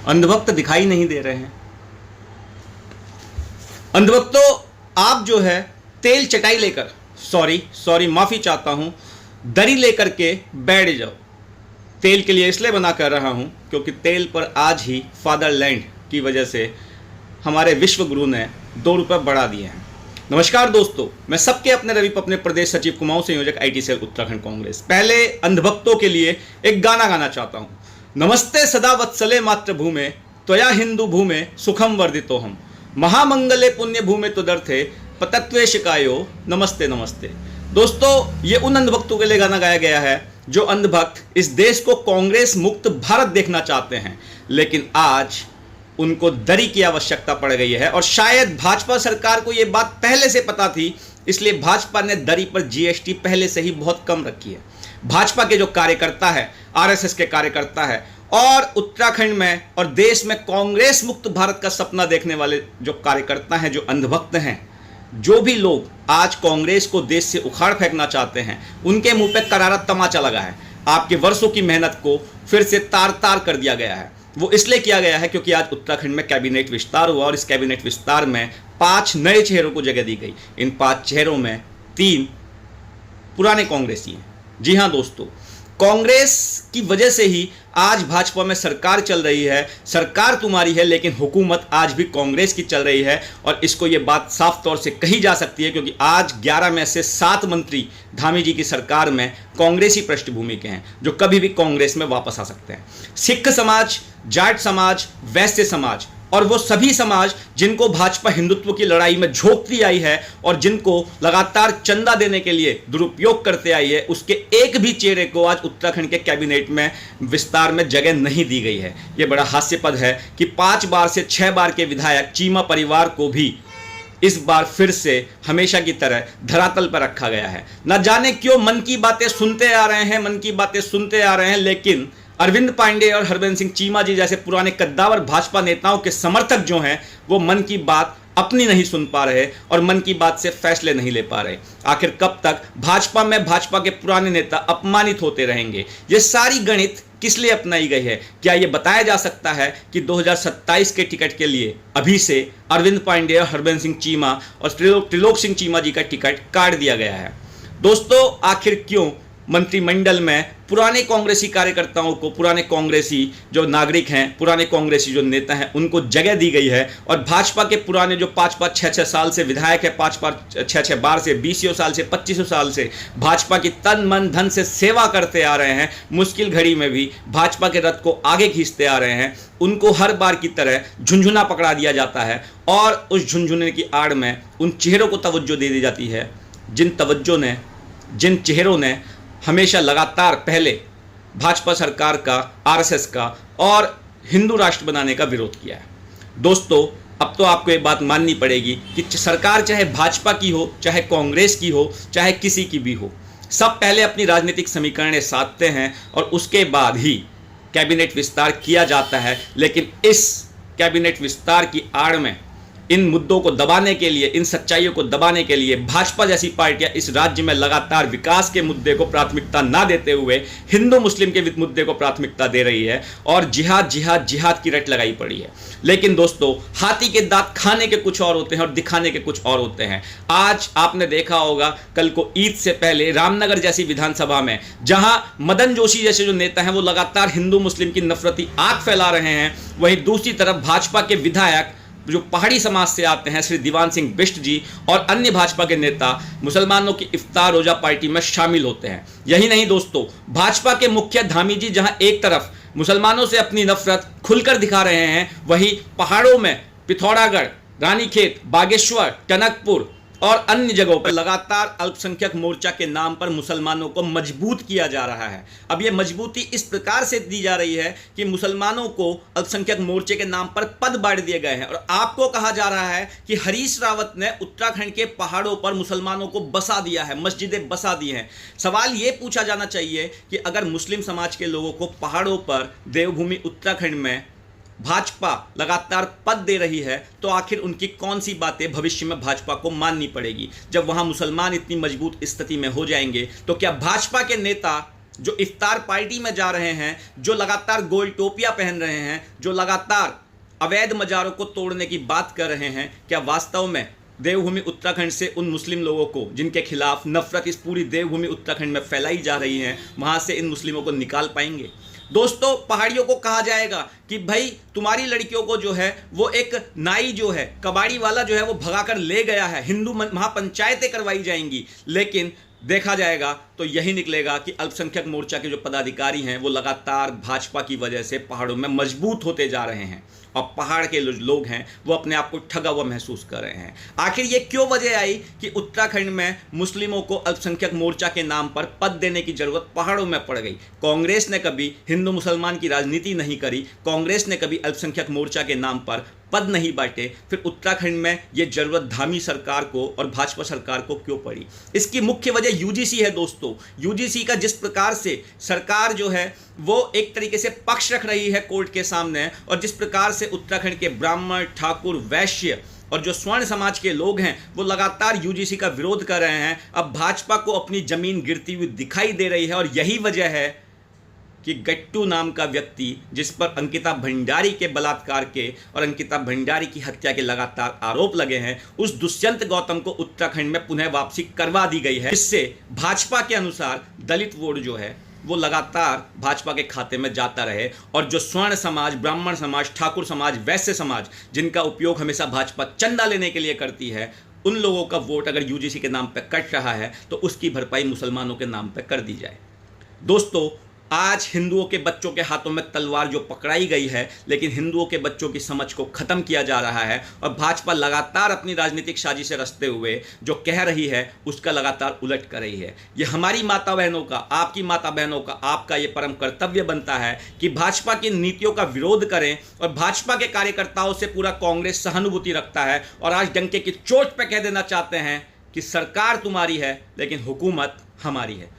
अंधभक्त दिखाई नहीं दे रहे हैं। अंधभक्तों, आप जो है तेल चटाई लेकर, सॉरी माफी चाहता हूं, दरी लेकर के बैठ जाओ। तेल के लिए इसलिए मना कर रहा हूं क्योंकि तेल पर आज ही फादरलैंड की वजह से हमारे विश्व गुरु ने 2 रुपये बढ़ा दिए हैं। नमस्कार दोस्तों, मैं सबके अपने अपने प्रदेश सचिव कुमाऊं संयोजक आईटी सेल उत्तराखंड कांग्रेस। पहले अंधभक्तों के लिए एक गाना गाना चाहता हूं। नमस्ते सदा वत्सले मातृभूमे त्वया हिंदू भूमे सुखम वर्धितो हम महामंगले पुण्य भूमे तुदर्थे पतत्वे शिकायो नमस्ते नमस्ते। दोस्तों, ये उन अंधभक्तों के लिए गाना गाया गया है जो अंधभक्त इस देश को कांग्रेस मुक्त भारत देखना चाहते हैं, लेकिन आज उनको दरी की आवश्यकता पड़ गई है। और शायद भाजपा सरकार को यह बात पहले से पता थी, इसलिए भाजपा ने दरी पर जीएसटी पहले से ही बहुत कम रखी है। भाजपा के जो कार्यकर्ता है, आरएसएस के कार्यकर्ता है और उत्तराखंड में और देश में कांग्रेस मुक्त भारत का सपना देखने वाले जो कार्यकर्ता हैं, जो अंधभक्त हैं, जो भी लोग आज कांग्रेस को देश से उखाड़ फेंकना चाहते हैं, उनके मुंह पे करारा तमाचा लगा है। आपके वर्षों की मेहनत को फिर से तार तार कर दिया गया है। वो इसलिए किया गया है क्योंकि आज उत्तराखंड में कैबिनेट विस्तार हुआ और इस कैबिनेट विस्तार में 5 नए चेहरों को जगह दी गई। इन 5 चेहरों में 3 पुराने कांग्रेसी हैं। जी हां दोस्तों, कांग्रेस की वजह से ही आज भाजपा में सरकार चल रही है। सरकार तुम्हारी है लेकिन हुकूमत आज भी कांग्रेस की चल रही है और इसको ये बात साफ तौर से कही जा सकती है क्योंकि आज 11 में से 7 मंत्री धामी जी की सरकार में कांग्रेसी पृष्ठभूमि के हैं जो कभी भी कांग्रेस में वापस आ सकते हैं। सिख समाज, जाट समाज, वैश्य समाज और वो सभी समाज जिनको भाजपा हिंदुत्व की लड़ाई में झोंकती आई है और जिनको लगातार चंदा देने के लिए दुरुपयोग करते आई है, उसके एक भी चेहरे को आज उत्तराखंड के कैबिनेट में विस्तार में जगह नहीं दी गई है। ये बड़ा हास्यपद है कि 5 बार से 6 बार के विधायक चीमा परिवार को भी इस बार फिर से हमेशा की तरह धरातल पर रखा गया है। न जाने क्यों मन की बातें सुनते आ रहे हैं, लेकिन अरविंद पांडे और हरबंस सिंह चीमा जी जैसे पुराने कद्दावर भाजपा नेताओं के समर्थक जो हैं, वो मन की बात अपनी नहीं सुन पा रहे और मन की बात से फैसले नहीं ले पा रहे। आखिर कब तक भाजपा में भाजपा के पुराने नेता अपमानित होते रहेंगे? ये सारी गणित किस लिए अपनाई गई है? क्या ये बताया जा सकता है कि 2027 के टिकट के लिए अभी से अरविंद पांडे और हरबंस सिंह चीमा और त्रिलोक सिंह चीमा जी का टिकट काट दिया गया है? दोस्तों, आखिर क्यों मंत्रिमंडल में पुराने कांग्रेसी कार्यकर्ताओं को, पुराने कांग्रेसी जो नागरिक हैं, पुराने कांग्रेसी जो नेता हैं, उनको जगह दी गई है और भाजपा के पुराने जो 5-5, 6-6 साल से विधायक है, 5-5, 6-6 बार से 20 साल से 25 साल से भाजपा की तन मन धन से सेवा करते आ रहे हैं, मुश्किल घड़ी में भी भाजपा के रथ को आगे खींचते आ रहे हैं, उनको हर बार की तरह झुंझुना पकड़ा दिया जाता है और उस झुंझुने की आड़ में उन चेहरों को तवज्जो दे दी जाती है जिन चेहरों ने हमेशा लगातार पहले भाजपा सरकार का, आरएसएस का और हिंदू राष्ट्र बनाने का विरोध किया है। दोस्तों, अब तो आपको एक बात माननी पड़ेगी कि सरकार चाहे भाजपा की हो, चाहे कांग्रेस की हो, चाहे किसी की भी हो, सब पहले अपनी राजनीतिक समीकरणें साधते हैं और उसके बाद ही कैबिनेट विस्तार किया जाता है। लेकिन इस कैबिनेट विस्तार की आड़ में इन मुद्दों को दबाने के लिए, इन सच्चाइयों को दबाने के लिए भाजपा जैसी पार्टियां इस राज्य में लगातार विकास के मुद्दे को प्राथमिकता ना देते हुए हिंदू मुस्लिम के मुद्दे को प्राथमिकता दे रही है और जिहाद की रट लगाई पड़ी है। लेकिन दोस्तों, हाथी के दांत खाने के कुछ और होते हैं और दिखाने के कुछ और होते हैं। आज आपने देखा होगा, कल को ईद से पहले रामनगर जैसी विधानसभा में जहां मदन जोशी जैसे जो नेता हैं वो लगातार हिंदू मुस्लिम की नफरती आग फैला रहे हैं, वहीं दूसरी तरफ भाजपा के विधायक जो पहाड़ी समाज से आते हैं, श्री दीवान सिंह बिष्ट जी और अन्य भाजपा के नेता मुसलमानों की इफ्तार रोजा पार्टी में शामिल होते हैं। यही नहीं दोस्तों, भाजपा के मुखिया धामी जी जहां एक तरफ मुसलमानों से अपनी नफरत खुलकर दिखा रहे हैं, वहीं पहाड़ों में पिथौरागढ़, रानीखेत, बागेश्वर, टनकपुर और अन्य जगहों पर लगातार अल्पसंख्यक मोर्चा के नाम पर मुसलमानों को मजबूत किया जा रहा है। अब यह मजबूती इस प्रकार से दी जा रही है कि मुसलमानों को अल्पसंख्यक मोर्चे के नाम पर पद बांट दिए गए हैं और आपको कहा जा रहा है कि हरीश रावत ने उत्तराखंड के पहाड़ों पर मुसलमानों को बसा दिया है, मस्जिदें बसा दी हैं। सवाल यह पूछा जाना चाहिए कि अगर मुस्लिम समाज के लोगों को पहाड़ों पर, देवभूमि उत्तराखंड में भाजपा लगातार पद दे रही है, तो आखिर उनकी कौन सी बातें भविष्य में भाजपा को माननी पड़ेगी? जब वहां मुसलमान इतनी मजबूत स्थिति में हो जाएंगे तो क्या भाजपा के नेता जो इफ्तार पार्टी में जा रहे हैं, जो लगातार गोल टोपियां पहन रहे हैं, जो लगातार अवैध मजारों को तोड़ने की बात कर रहे हैं, क्या वास्तव में देवभूमि उत्तराखंड से उन मुस्लिम लोगों को जिनके खिलाफ नफरत इस पूरी देवभूमि उत्तराखंड में फैलाई जा रही है, वहां से इन मुस्लिमों को निकाल पाएंगे? दोस्तों, पहाड़ियों को कहा जाएगा कि भाई तुम्हारी लड़कियों को जो है वो एक नाई जो है, कबाड़ी वाला जो है वो भगाकर ले गया है, हिंदू महापंचायतें करवाई जाएंगी। लेकिन देखा जाएगा तो यही निकलेगा कि अल्पसंख्यक मोर्चा के जो पदाधिकारी हैं वो लगातार भाजपा की वजह से पहाड़ों में मजबूत होते जा रहे हैं और पहाड़ के लोग हैं वो अपने आप को ठगा हुआ महसूस कर रहे हैं। आखिर ये क्यों वजह आई कि उत्तराखंड में मुस्लिमों को अल्पसंख्यक मोर्चा के नाम पर पद देने की जरूरत पहाड़ों में पड़ गई? कांग्रेस ने कभी हिंदू मुसलमान की राजनीति नहीं करी, कांग्रेस ने कभी अल्पसंख्यक मोर्चा के नाम पर पद नहीं बांटे, फिर उत्तराखंड में ये जरूरत धामी सरकार को और भाजपा सरकार को क्यों पड़ी? इसकी मुख्य वजह यूजीसी है दोस्तों। यूजीसी का जिस प्रकार से सरकार जो है वो एक तरीके से पक्ष रख रही है कोर्ट के सामने, और जिस प्रकार से उत्तराखंड के ब्राह्मण, ठाकुर, वैश्य और जो स्वर्ण समाज के लोग हैं वो लगातार यूजीसी का विरोध कर रहे हैं, अब भाजपा को अपनी जमीन गिरती हुई दिखाई दे रही है। और यही वजह है कि गट्टू नाम का व्यक्ति, जिस पर अंकिता भंडारी के बलात्कार के और अंकिता भंडारी की हत्या के लगातार आरोप लगे हैं, उस दुष्यंत गौतम को उत्तराखंड में पुनः वापसी करवा दी गई है, जिससे भाजपा के अनुसार दलित वोट जो है वो लगातार भाजपा के खाते में जाता रहे, और जो स्वर्ण समाज, ब्राह्मण समाज, ठाकुर समाज, वैश्य समाज, जिनका उपयोग हमेशा भाजपा चंदा लेने के लिए करती है, उन लोगों का वोट अगर यूजीसी के नाम पर कट रहा है तो उसकी भरपाई मुसलमानों के नाम पर कर दी जाए। दोस्तों, आज हिंदुओं के बच्चों के हाथों में तलवार जो पकड़ाई गई है, लेकिन हिंदुओं के बच्चों की समझ को खत्म किया जा रहा है, और भाजपा लगातार अपनी राजनीतिक साजिश से रचते हुए जो कह रही है उसका लगातार उलट कर रही है। ये हमारी माता बहनों का, आपकी माता बहनों का, आपका ये परम कर्तव्य बनता है कि भाजपा की नीतियों का विरोध करें, और भाजपा के कार्यकर्ताओं से पूरा कांग्रेस सहानुभूति रखता है, और आज डंके की चोट पर कह देना चाहते हैं कि सरकार तुम्हारी है लेकिन हुकूमत हमारी है।